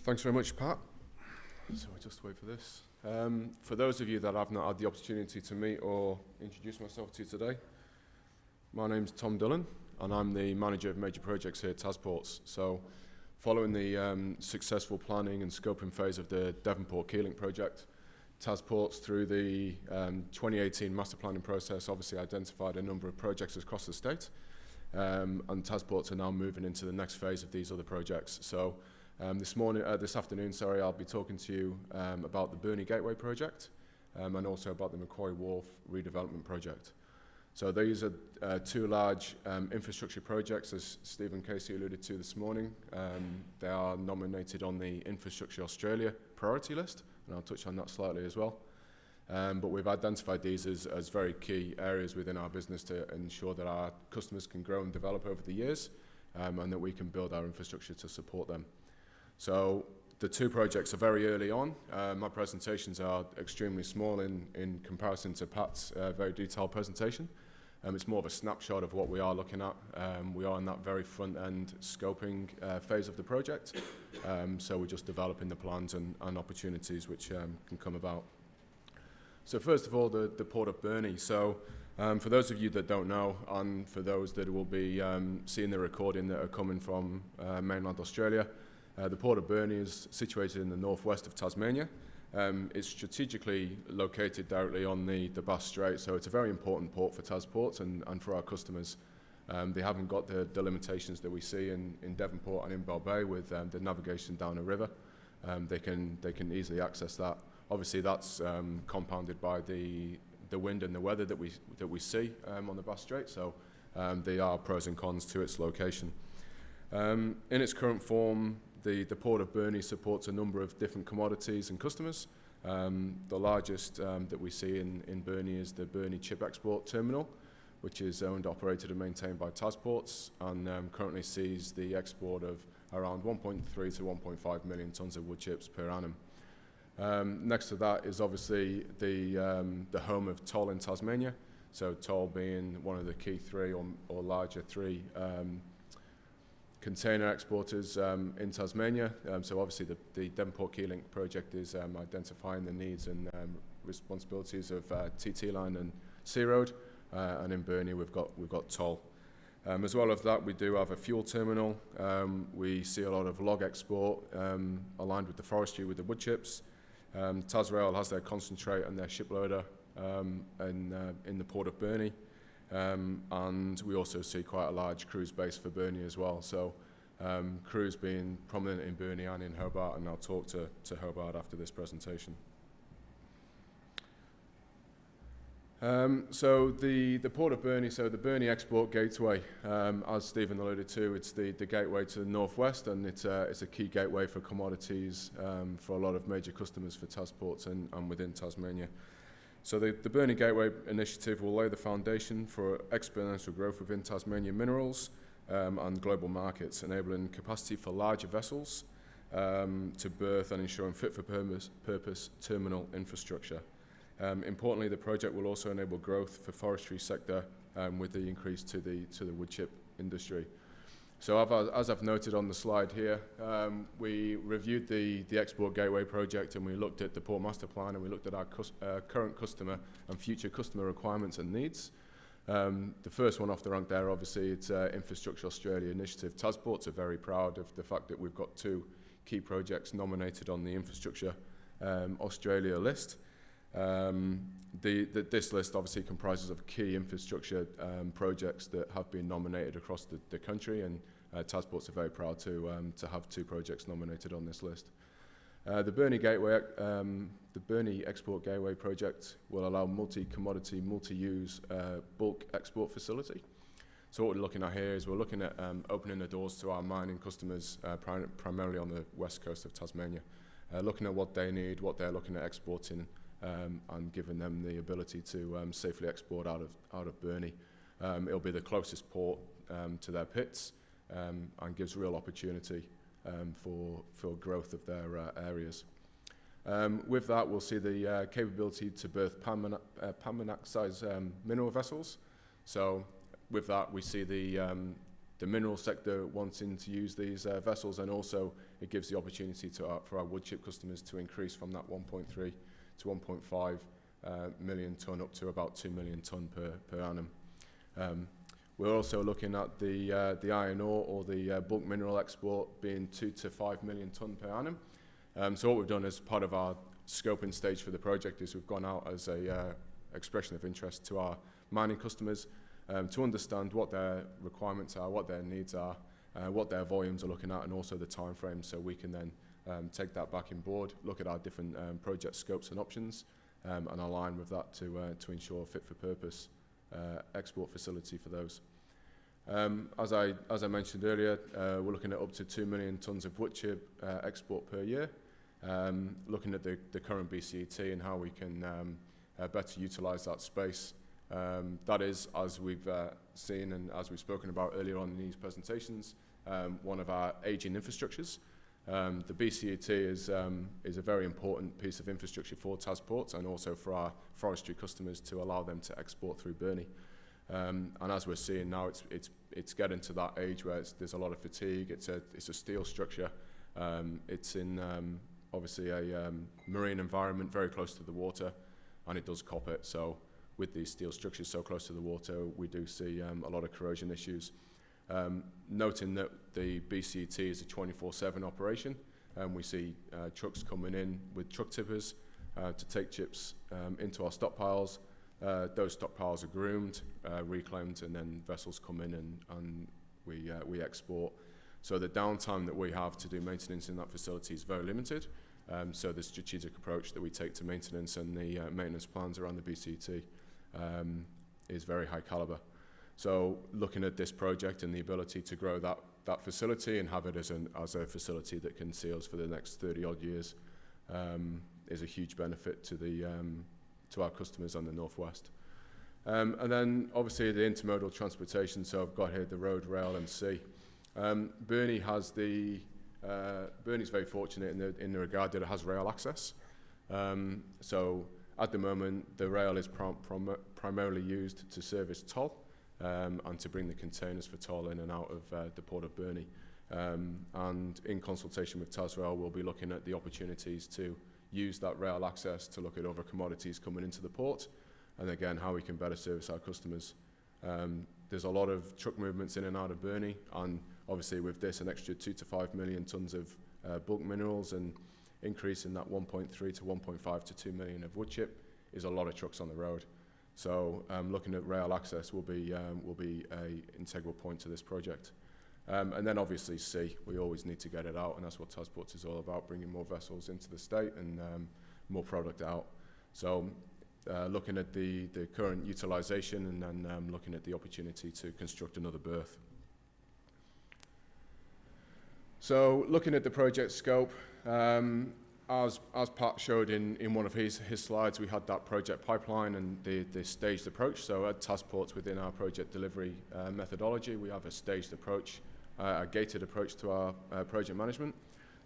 Thanks very much, Pat. So I'll just wait for this. For those of you that I've not had the opportunity to meet or introduce myself to today, my name's Tom Dillon, and I'm the manager of major projects here at TasPorts. So following the successful planning and scoping phase of the Devonport Key Link project, TasPorts, through the 2018 master planning process, obviously identified a number of projects across the state, and TasPorts are now moving into the next phase of these other projects. So this afternoon, I'll be talking to you about the Burnie Gateway project and also about the Macquarie Wharf redevelopment project. So these are two large infrastructure projects, as Stephen Casey alluded to this morning. They are nominated on the Infrastructure Australia priority list, and I'll touch on that slightly as well. But we've identified these as very key areas within our business to ensure that our customers can grow and develop over the years, and that we can build our infrastructure to support them. So the two projects are very early on. My presentations are extremely small in comparison to Pat's very detailed presentation. It's more of a snapshot of what we are looking at. We are in that very front-end scoping phase of the project. So we're just developing the plans and opportunities which can come about. So first of all, the Port of Burnie. So for those of you that don't know, and for those that will be seeing the recording that are coming from mainland Australia, the Port of Burnie is situated in the northwest of Tasmania. It's strategically located directly on the Bass Strait, so it's a very important port for TasPorts and for our customers. They haven't got the limitations that we see in Devonport and in Bell Bay with the navigation down a river. They can easily access that. Obviously, that's compounded by the wind and the weather that we see on the Bass Strait. So there are pros and cons to its location. In its current form, the Port of Burnie supports a number of different commodities and customers. The largest that we see in Burnie is the Burnie Chip Export Terminal, which is owned, operated and maintained by TasPorts, and currently sees the export of around 1.3 to 1.5 million tonnes of wood chips per annum. Next to that is obviously the home of Toll in Tasmania, so Toll being one of the key three or larger three container exporters in Tasmania. So obviously the Devonport Key Link project is identifying the needs and responsibilities of TT Line and Sea Road, and in Burnie we've got Toll. As well as that, we do have a fuel terminal. We see a lot of log export aligned with the forestry with the wood chips. Tasrail has their concentrate and their ship loader in the Port of Burnie. And we also see quite a large cruise base for Burnie as well. So cruise being prominent in Burnie and in Hobart, and I'll talk to Hobart after this presentation. So the Port of Burnie, so the Burnie Export Gateway, as Stephen alluded to, it's the gateway to the northwest, and it's a key gateway for commodities for a lot of major customers for TasPorts and within Tasmania. So the Burnie Gateway initiative will lay the foundation for exponential growth within Tasmanian minerals and global markets, enabling capacity for larger vessels to berth and ensuring fit-for-purpose terminal infrastructure. Importantly, the project will also enable growth for forestry sector with the increase to the wood chip industry. So as I've noted on the slide here, we reviewed the Export Gateway project, and we looked at the Port Master Plan, and we looked at our current customer and future customer requirements and needs. The first one off the rank there, obviously, it's Infrastructure Australia initiative. TasPorts are very proud of the fact that we've got two key projects nominated on the Infrastructure Australia list. This list obviously comprises of key infrastructure projects that have been nominated across the country, and TasPorts are very proud to have two projects nominated on this list. The Burnie Gateway, the Burnie Export Gateway project will allow multi-commodity, multi-use bulk export facility. So what we're looking at here is we're looking at opening the doors to our mining customers, primarily on the west coast of Tasmania, looking at what they need, what they're looking at exporting, and giving them the ability to safely export out of Burnie. It'll be the closest port to their pits and gives real opportunity for growth of their areas. With that, we'll see the capability to berth Panmanac-size mineral vessels. So with that, we see the the mineral sector wanting to use these vessels, and also it gives the opportunity for our wood chip customers to increase from that 1.3 to 1.5 million tonne up to about 2 million tonne per annum. We're also looking at the iron ore or the bulk mineral export being 2 to 5 million tonne per annum. So what we've done as part of our scoping stage for the project is we've gone out as a expression of interest to our mining customers to understand what their requirements are, what their needs are, what their volumes are looking at, and also the time frame, so we can then take that back in board, look at our different project scopes and options, and align with that to ensure a fit for purpose export facility for those. As I mentioned earlier, we're looking at up to 2 million tonnes of wood chip export per year, looking at the current BCET and how we can better utilise that space. That is, as we've seen and as we've spoken about earlier on in these presentations, one of our ageing infrastructures. The BCET is a very important piece of infrastructure for TasPorts and also for our forestry customers to allow them to export through Burnie. And as we're seeing now, it's getting to that age where there's a lot of fatigue. It's a steel structure. It's in obviously a marine environment very close to the water, and it does cop it. So with these steel structures so close to the water, we do see a lot of corrosion issues. Noting that the BCET is a 24/7 operation, and we see trucks coming in with truck tippers to take chips into our stockpiles. Those stockpiles are groomed, reclaimed, and then vessels come in and we export. So the downtime that we have to do maintenance in that facility is very limited. So the strategic approach that we take to maintenance and the maintenance plans around the BCET is very high caliber. So looking at this project and the ability to grow that facility and have it as a facility that can see us for the next 30 odd years is a huge benefit to our customers on the northwest. And then obviously the intermodal transportation. So I've got here the road, rail, and sea. Burnie Burnie's very fortunate in the regard that it has rail access. So at the moment, the rail is primarily used to service toll and to bring the containers for toll in and out of the port of Burnie. And in consultation with TasRail, we'll be looking at the opportunities to use that rail access to look at other commodities coming into the port, and again, how we can better service our customers. There's a lot of truck movements in and out of Burnie, and obviously with this, an extra 2 to 5 million tonnes of bulk minerals and increase in that 1.3 to 1.5 to 2 million of wood chip is a lot of trucks on the road. So looking at rail access will be a integral point to this project. And then obviously sea, we always need to get it out, and that's what TasPorts is all about, bringing more vessels into the state and more product out. So looking at the current utilisation and then looking at the opportunity to construct another berth. So looking at the project scope, as Pat showed in one of his slides, we had that project pipeline and the staged approach. So at TasPorts, within our project delivery methodology, we have a staged approach, a gated approach to our project management.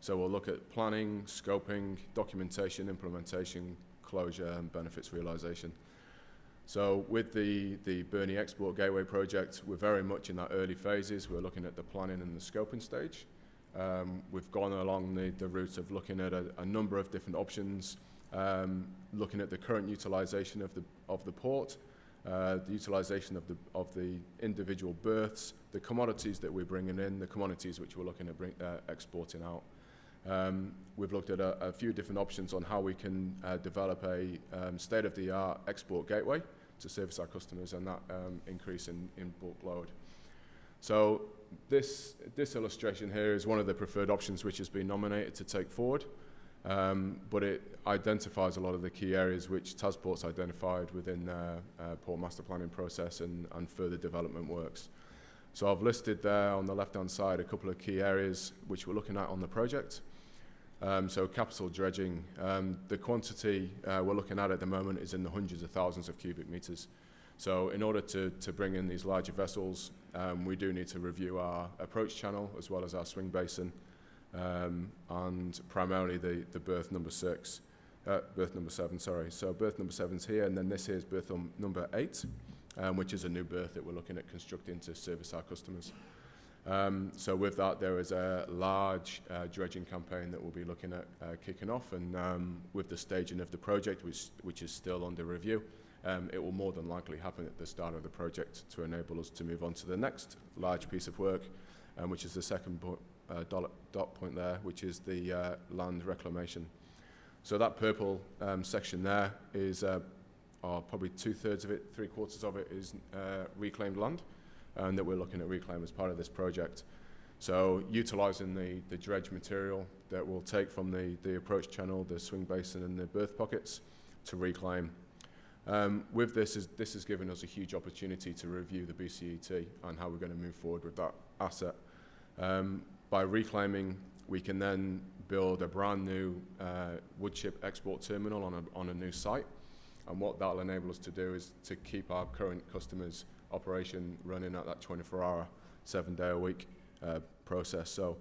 So we'll look at planning, scoping, documentation, implementation, closure, and benefits realisation. So with the Burnie Export Gateway project, we're very much in that early phases. We're looking at the planning and the scoping stage. We've gone along the route of looking at a number of different options, looking at the current utilisation of the port, the utilisation of the individual berths, the commodities that we're bringing in, the commodities which we're looking at exporting out. We've looked at a few different options on how we can develop a state-of-the-art export gateway to service our customers and that increase in bulk load. So this illustration here is one of the preferred options which has been nominated to take forward, but it identifies a lot of the key areas which TasPorts identified within their port master planning process and further development works. So I've listed there on the left-hand side a couple of key areas which we're looking at on the project. So capital dredging, the quantity we're looking at the moment is in the hundreds of thousands of cubic meters. So in order to bring in these larger vessels, we do need to review our approach channel as well as our swing basin, and primarily the berth number 7, sorry. So berth number 7's here, and then this here is berth number 8, which is a new berth that we're looking at constructing to service our customers. So with that, there is a large dredging campaign that we'll be looking at kicking off, and with the staging of the project, which is still under review, it will more than likely happen at the start of the project to enable us to move on to the next large piece of work, which is the second dot point there, which is the land reclamation. So that purple section there is probably 2/3 of it, 3/4 of it is reclaimed land, and that we're looking at reclaim as part of this project. So utilising the dredge material that we'll take from the approach channel, the swing basin and the berth pockets to reclaim. With this has given us a huge opportunity to review the BCET and how we're going to move forward with that asset. By reclaiming, we can then build a brand new wood chip export terminal on a new site. And what that will enable us to do is to keep our current customers' operation running at that 24-hour, 7-day-a-week process. So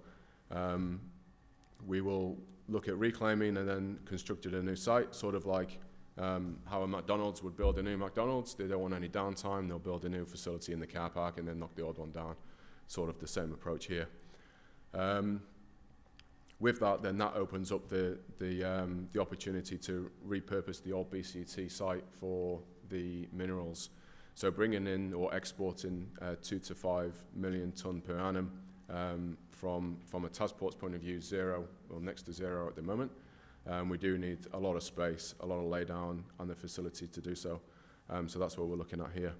we will look at reclaiming and then constructing a new site, sort of like how a McDonald's would build a new McDonald's. They don't want any downtime. They'll build a new facility in the car park and then knock the old one down. Sort of the same approach here. With that, then that opens up the opportunity to repurpose the old BCT site for the minerals. So bringing in or exporting 2 to 5 million tonne per annum from a TasPorts point of view, zero or next to zero at the moment. We do need a lot of space, a lot of laydown on the facility to do so. So that's what we're looking at here.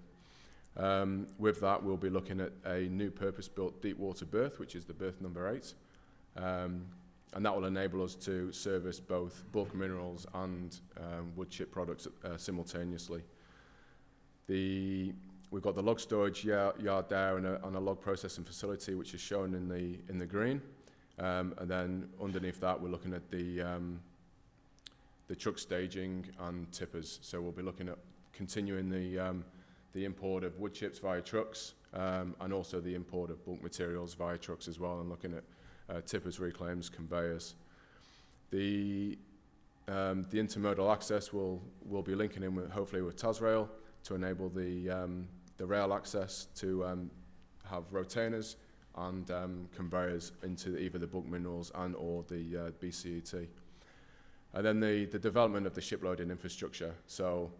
With that, we'll be looking at a new purpose-built deep water berth, which is the berth number 8. And that will enable us to service both bulk minerals and wood chip products simultaneously. We've got the log storage yard there and a log processing facility, which is shown in the green. And then underneath that, we're looking at the truck staging and tippers. So we'll be looking at continuing the import of wood chips via trucks and also the import of bulk materials via trucks as well, and looking at tippers, reclaims, conveyors. The intermodal access will be linking in hopefully with TasRail to enable the rail access to have retainers and conveyors into either the bulk minerals and or the BCET. And then the development of the shiploading infrastructure. So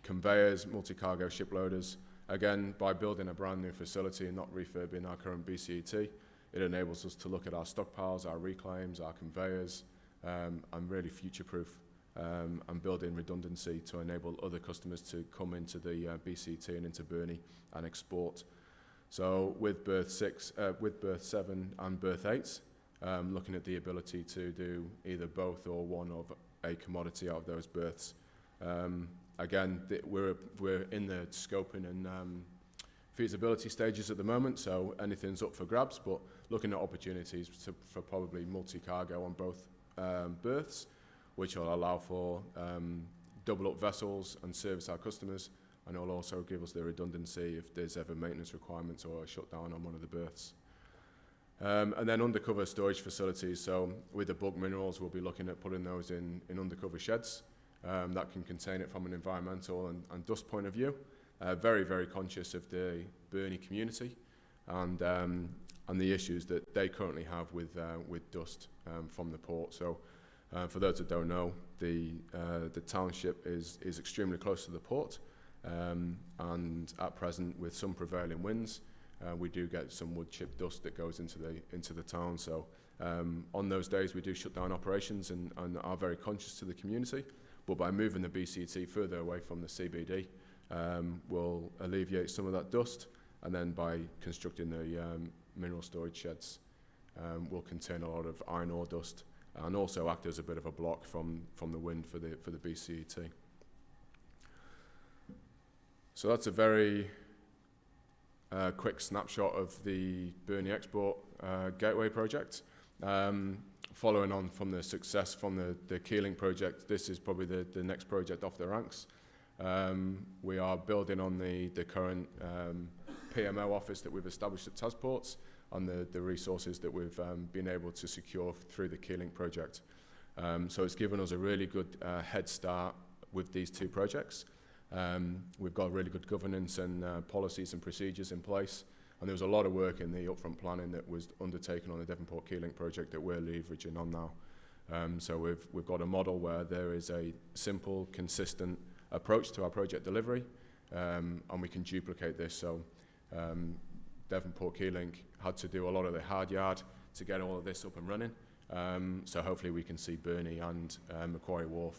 conveyors, multi-cargo ship loaders. Again, by building a brand new facility and not refurbing our current BCET, it enables us to look at our stockpiles, our reclaims, our conveyors, and really future-proof and build in redundancy to enable other customers to come into the BCET and into Burnie and export. So with berth 7 and berth 8, looking at the ability to do either both or one of a commodity out of those berths. Again, we're in the scoping and feasibility stages at the moment, so anything's up for grabs, but looking at opportunities for probably multi-cargo on both berths, which will allow for double up vessels and service our customers, and it will also give us the redundancy if there's ever maintenance requirements or a shutdown on one of the berths. And then undercover storage facilities. So with the bulk minerals, we'll be looking at putting those in undercover sheds that can contain it from an environmental and dust point of view. Very, very conscious of the Burnie community and the issues that they currently have with dust from the port. So for those that don't know, the township is extremely close to the port, and at present, with some prevailing winds, we do get some wood chip dust that goes into the town. So on those days, we do shut down operations and are very conscious to the community. But by moving the BCT further away from the CBD, we'll alleviate some of that dust, and then by constructing the mineral storage sheds, will contain a lot of iron ore dust and also act as a bit of a block from the wind for the BCET. So that's a very quick snapshot of the Burnie Export Gateway project. Following on from the success from the Keeling project, this is probably the next project off the ranks. We are building on the current PMO office that we've established at TasPorts and the resources that we've been able to secure through the Keeling project. So it's given us a really good head start with these two projects. We've got really good governance and policies and procedures in place, And there was a lot of work in the upfront planning that was undertaken on the Devonport Key Link project that we're leveraging on now. So we've got a model where there is a simple, consistent approach to our project delivery, and we can duplicate this. So Devonport Key Link had to do a lot of the hard yard to get all of this up and running. So hopefully we can see Burnie and Macquarie Wharf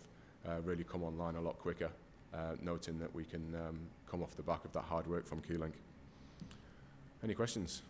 really come online a lot quicker, noting that we can come off the back of that hard work from Key Link. Any questions?